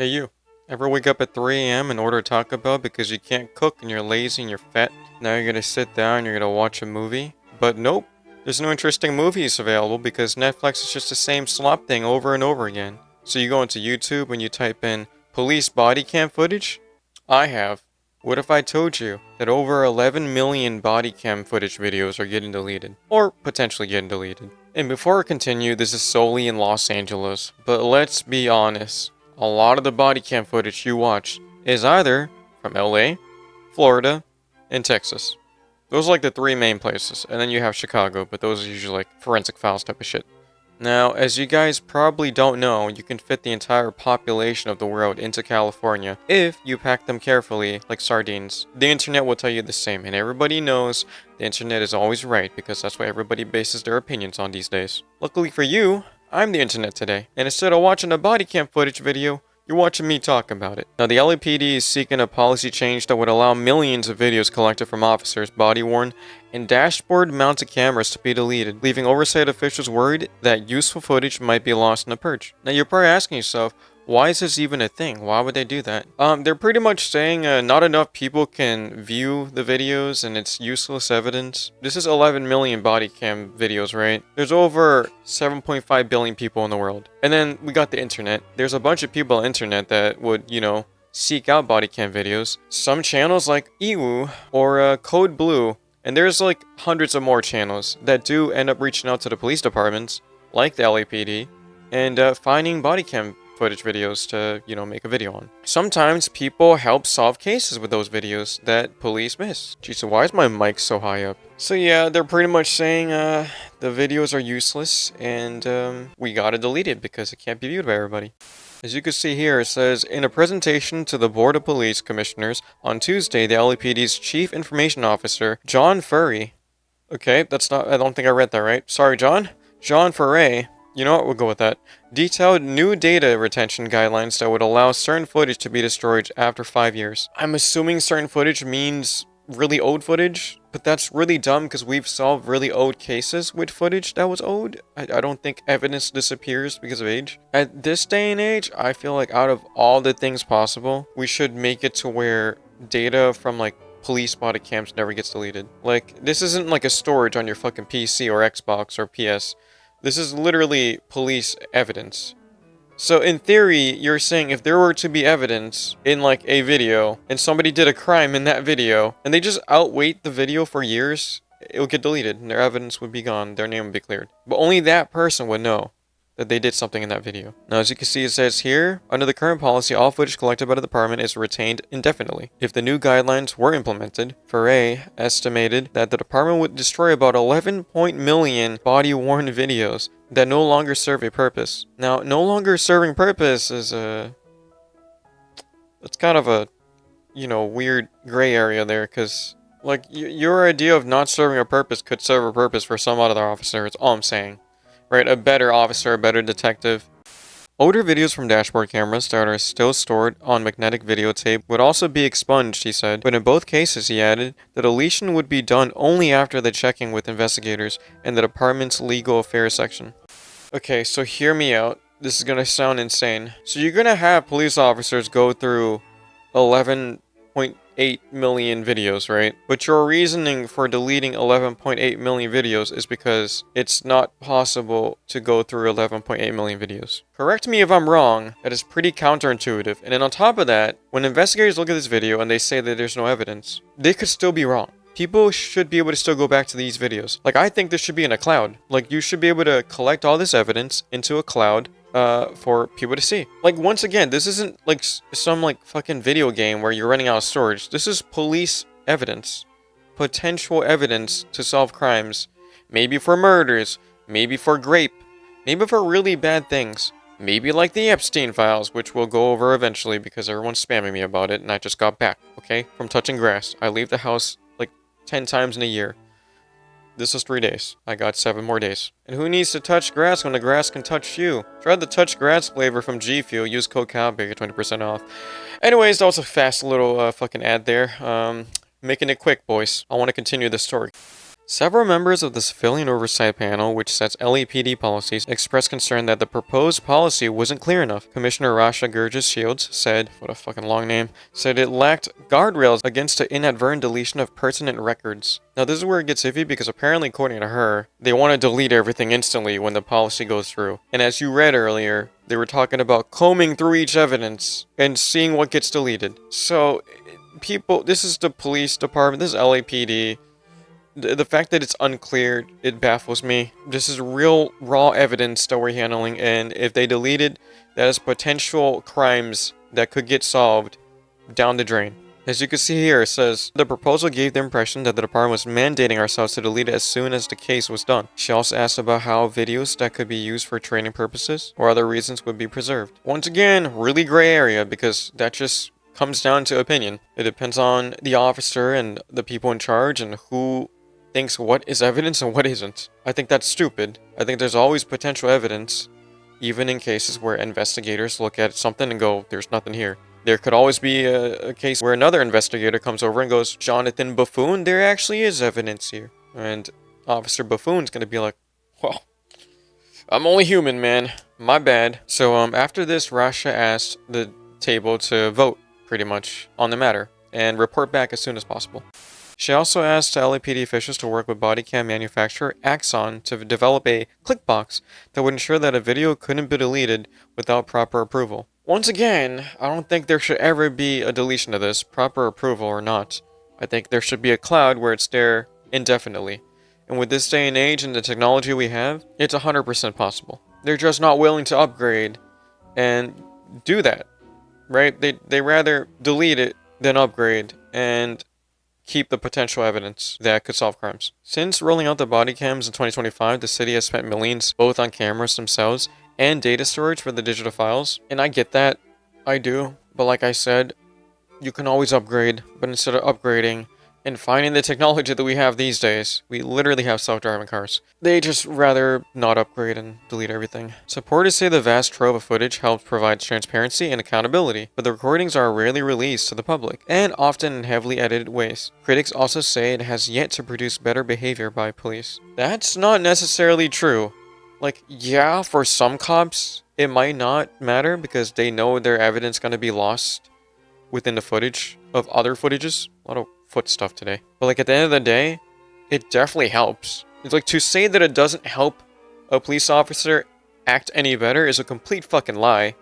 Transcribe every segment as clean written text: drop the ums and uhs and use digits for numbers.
Hey you, ever wake up at 3 a.m. and order Taco Bell because you can't cook and you're lazy and you're fat? Now you're gonna sit down and you're gonna watch a movie? But nope, there's no interesting movies available because Netflix is just the same slop thing over and over again. So you go into YouTube and you type in police body cam footage? I have. What if I told you that over 11 million body cam footage videos are getting deleted? Or potentially getting deleted. And before I continue, this is solely in Los Angeles, but let's be honest. A lot of the body cam footage you watch is either from LA, Florida, and Texas. Those are like the three main places, and then you have Chicago, but those are usually like forensic files type of shit. Now, as you guys probably don't know, you can fit the entire population of the world into California if you pack them carefully like sardines. The internet will tell you the same, and everybody knows the internet is always right because that's what everybody bases their opinions on these days. Luckily for you, I'm the internet today, and instead of watching a body cam footage video, you're watching me talk about it. Now, the LAPD is seeking a policy change that would allow millions of videos collected from officers' body-worn and dashboard-mounted cameras to be deleted, leaving oversight officials worried that useful footage might be lost in the purge. Now, you're probably asking yourself, why is this even a thing? Why would they do that? They're pretty much saying not enough people can view the videos and it's useless evidence. This is 11 million body cam videos, right? There's over 7.5 billion people in the world. And then we got the internet. There's a bunch of people on the internet that would, seek out body cam videos. Some channels like EWU or Code Blue, and there's like hundreds of more channels that do end up reaching out to the police departments, like the LAPD, and finding body cam footage videos to, make a video on. Sometimes people help solve cases with those videos that police miss. Jeez, why is my mic so high up? So yeah, they're pretty much saying the videos are useless and we gotta delete it because it can't be viewed by everybody. As you can see here, it says, in a presentation to the Board of Police Commissioners on Tuesday, the LAPD's Chief Information Officer, John Furry. Okay, I don't think I read that right. Sorry, John. John Furry. You know what, we'll go with that. Detailed new data retention guidelines that would allow certain footage to be destroyed after 5 years. I'm assuming certain footage means really old footage, but that's really dumb because we've solved really old cases with footage that was old. I don't think evidence disappears because of age. At this day and age, I feel like out of all the things possible, we should make it to where data from like police body cams never gets deleted. Like, this isn't like a storage on your fucking PC or Xbox or PS. This is literally police evidence. So in theory, you're saying if there were to be evidence in like a video and somebody did a crime in that video and they just outwait the video for years, it would get deleted and their evidence would be gone, their name would be cleared. But only that person would know that they did something in that video. Now, as you can see, it says here, under the current policy, all footage collected by the department is retained indefinitely. If the new guidelines were implemented, Foray estimated that the department would destroy about 11 million body-worn videos that no longer serve a purpose. Now, no longer serving purpose is it's kind of a, weird gray area there, because like your idea of not serving a purpose could serve a purpose for some other officer. It's all I'm saying. Right, a better officer, a better detective. Older videos from dashboard cameras that are still stored on magnetic videotape would also be expunged, he said, but in both cases, he added, the deletion would be done only after the checking with investigators and the department's legal affairs section. Okay, so hear me out. This is gonna sound insane. So you're gonna have police officers go through 11.8 million videos, right? But your reasoning for deleting 11.8 million videos is because it's not possible to go through 11.8 million videos. Correct me if I'm wrong, that is pretty counterintuitive. And then on top of that, when investigators look at this video and they say that there's no evidence, they could still be wrong. People should be able to still go back to these videos. Like, I think this should be in a cloud. Like, you should be able to collect all this evidence into a cloud for people to see. Like, once again, this isn't like some like fucking video game where you're running out of storage. This is police evidence. Potential evidence to solve crimes. Maybe for murders. Maybe for rape. Maybe for really bad things. Maybe like the Epstein files, which we'll go over eventually because everyone's spamming me about it and I just got back, okay? From touching grass. I leave the house like 10 times in a year. This is 3 days. I got 7 more days. And who needs to touch grass when the grass can touch you? Try the Touch Grass flavor from G Fuel. Use code COWBAY, get 20% off. Anyways, that was a fast little fucking ad there. Making it quick, boys. I want to continue the story. Several members of the Civilian Oversight Panel, which sets LAPD policies, expressed concern that the proposed policy wasn't clear enough. Commissioner Rasha Gurgis-Shields said, what a fucking long name, said it lacked guardrails against the inadvertent deletion of pertinent records. Now this is where it gets iffy because apparently, according to her, they want to delete everything instantly when the policy goes through. And as you read earlier, they were talking about combing through each evidence and seeing what gets deleted. So, people, this is the police department, this is LAPD. The fact that it's unclear, it baffles me. This is real, raw evidence that we're handling, and if they delete it, that is potential crimes that could get solved down the drain. As you can see here, it says, the proposal gave the impression that the department was mandating ourselves to delete it as soon as the case was done. She also asked about how videos that could be used for training purposes or other reasons would be preserved. Once again, really gray area, because that just comes down to opinion. It depends on the officer and the people in charge and who thinks what is evidence and what isn't. I think that's stupid. I think there's always potential evidence, even in cases where investigators look at something and go, there's nothing here. There could always be a case where another investigator comes over and goes, Jonathan Buffoon, there actually is evidence here. And Officer Buffoon's gonna be like, well, I'm only human, man. My bad. So after this, Rasha asked the table to vote, pretty much, on the matter, and report back as soon as possible. She also asked LAPD officials to work with body cam manufacturer Oxana to develop a click box that would ensure that a video couldn't be deleted without proper approval. Once again, I don't think there should ever be a deletion of this, proper approval or not. I think there should be a cloud where it's there indefinitely. And with this day and age and the technology we have, it's 100% possible. They're just not willing to upgrade and do that, right? They rather delete it than upgrade and keep the potential evidence that could solve crimes. Since rolling out the body cams in 2025, the city has spent millions both on cameras themselves and data storage for the digital files. And I get that. I do. But like I said, you can always upgrade. But instead of upgrading and finding the technology that we have these days, we literally have self-driving cars. They just rather not upgrade and delete everything. Supporters say the vast trove of footage helps provide transparency and accountability, but the recordings are rarely released to the public, and often in heavily edited ways. Critics also say it has yet to produce better behavior by police. That's not necessarily true. Like, yeah, for some cops, it might not matter because they know their evidence gonna be lost within the footage of other footages. A lot of foot stuff today. But like at the end of the day, it definitely helps. It's like to say that it doesn't help a police officer act any better is a complete fucking lie.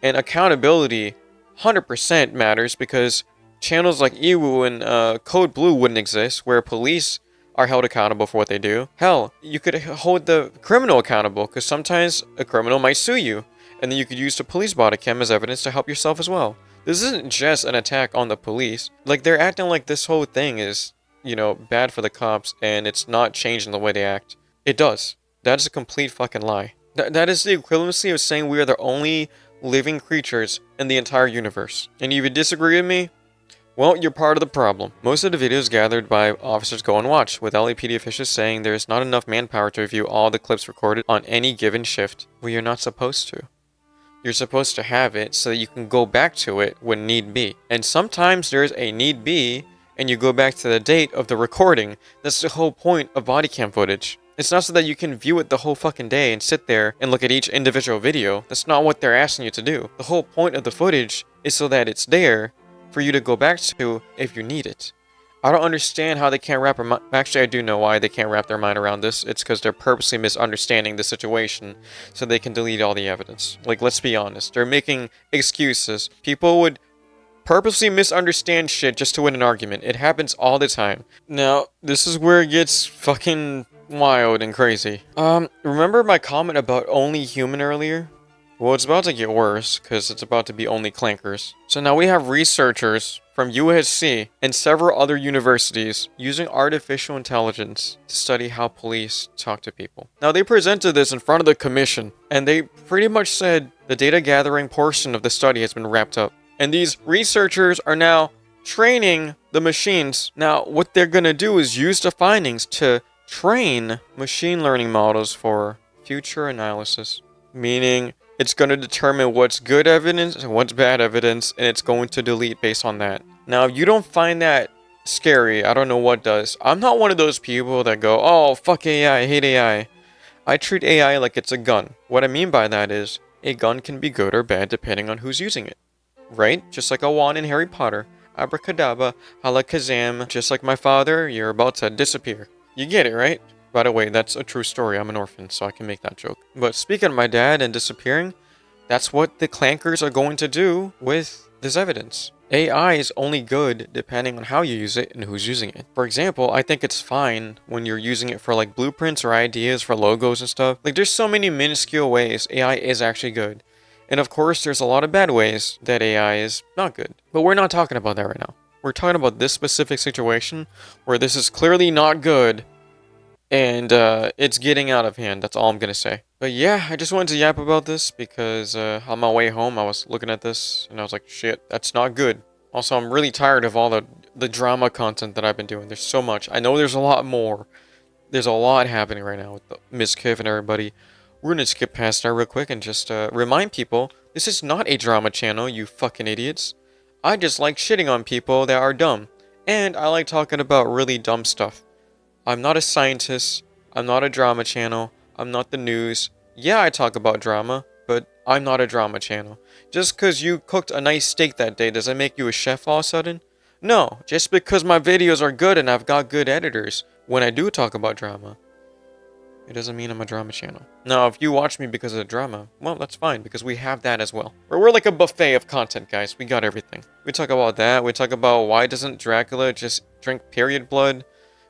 And accountability 100% matters because channels like EWU and Code Blue wouldn't exist where police are held accountable for what they do. Hell, you could hold the criminal accountable because sometimes a criminal might sue you and then you could use the police body cam as evidence to help yourself as well. This isn't just an attack on the police. Like, they're acting like this whole thing is, you know, bad for the cops, and it's not changing the way they act. It does. That is a complete fucking lie. That is the equivalency of saying we are the only living creatures in the entire universe. And if you disagree with me, well, you're part of the problem. Most of the videos gathered by officers go unwatched, with LAPD officials saying there is not enough manpower to review all the clips recorded on any given shift. Well, you're not supposed to. You're supposed to have it so that you can go back to it when need be. And sometimes there's a need be, and you go back to the date of the recording. That's the whole point of body cam footage. It's not so that you can view it the whole fucking day and sit there and look at each individual video. That's not what they're asking you to do. The whole point of the footage is so that it's there for you to go back to if you need it. I don't understand how they can't wrap their mind. Actually, I do know why they can't wrap their mind around this. It's because they're purposely misunderstanding the situation so they can delete all the evidence. Like, let's be honest. They're making excuses. People would purposely misunderstand shit just to win an argument. It happens all the time. Now, this is where it gets fucking wild and crazy. Remember my comment about only human earlier? Well, it's about to get worse, because it's about to be only clankers. So now we have researchers from USC and several other universities using artificial intelligence to study how police talk to people. Now, they presented this in front of the commission, and they pretty much said the data gathering portion of the study has been wrapped up. And these researchers are now training the machines. Now, what they're going to do is use the findings to train machine learning models for future analysis, meaning it's going to determine what's good evidence and what's bad evidence, and it's going to delete based on that. Now, if you don't find that scary. I don't know what does. I'm not one of those people that go, oh, fuck AI, I hate AI. I treat AI like it's a gun. What I mean by that is, a gun can be good or bad depending on who's using it. Right? Just like a wand in Harry Potter. Abracadabra, alakazam, just like my father, you're about to disappear. You get it, right? By the way, that's a true story. I'm an orphan, so I can make that joke. But speaking of my dad and disappearing, that's what the clankers are going to do with this evidence. AI is only good depending on how you use it and who's using it. For example, I think it's fine when you're using it for like blueprints or ideas for logos and stuff. Like there's so many minuscule ways AI is actually good. And of course, there's a lot of bad ways that AI is not good. But we're not talking about that right now. We're talking about this specific situation where this is clearly not good and it's getting out of hand. That's all I'm gonna say. But yeah, I just wanted to yap about this because on my way home, I was looking at this and I was like, shit, that's not good. Also, I'm really tired of all the drama content that I've been doing. There's so much. I know there's a lot more. There's a lot happening right now with Miss Kiff and everybody. We're gonna skip past that real quick and just remind people, this is not a drama channel, you fucking idiots. I just like shitting on people that are dumb. And I like talking about really dumb stuff. I'm not a scientist, I'm not a drama channel, I'm not the news. Yeah, I talk about drama, but I'm not a drama channel. Just because you cooked a nice steak that day, does that make you a chef all of a sudden? No, just because my videos are good and I've got good editors when I do talk about drama, it doesn't mean I'm a drama channel. Now, if you watch me because of the drama, well, that's fine, because we have that as well. We're like a buffet of content, guys. We got everything. We talk about that. We talk about why doesn't Dracula just drink period blood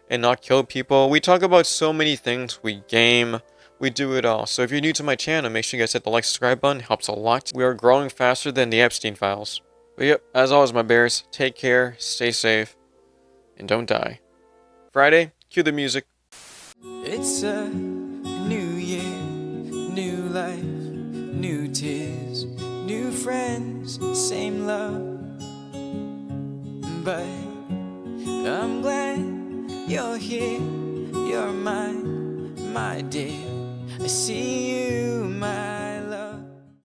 and not kill people. We talk about so many things. We game. We do it all. So if you're new to my channel, make sure you guys hit the like, subscribe button. It helps a lot. We are growing faster than the Epstein files. But yep, as always, my bears, take care, stay safe, and don't die. Friday, cue the music. It's a new year, new life, new tears, new friends, same love. But I'm glad you're here, you're mine, my dear. I see you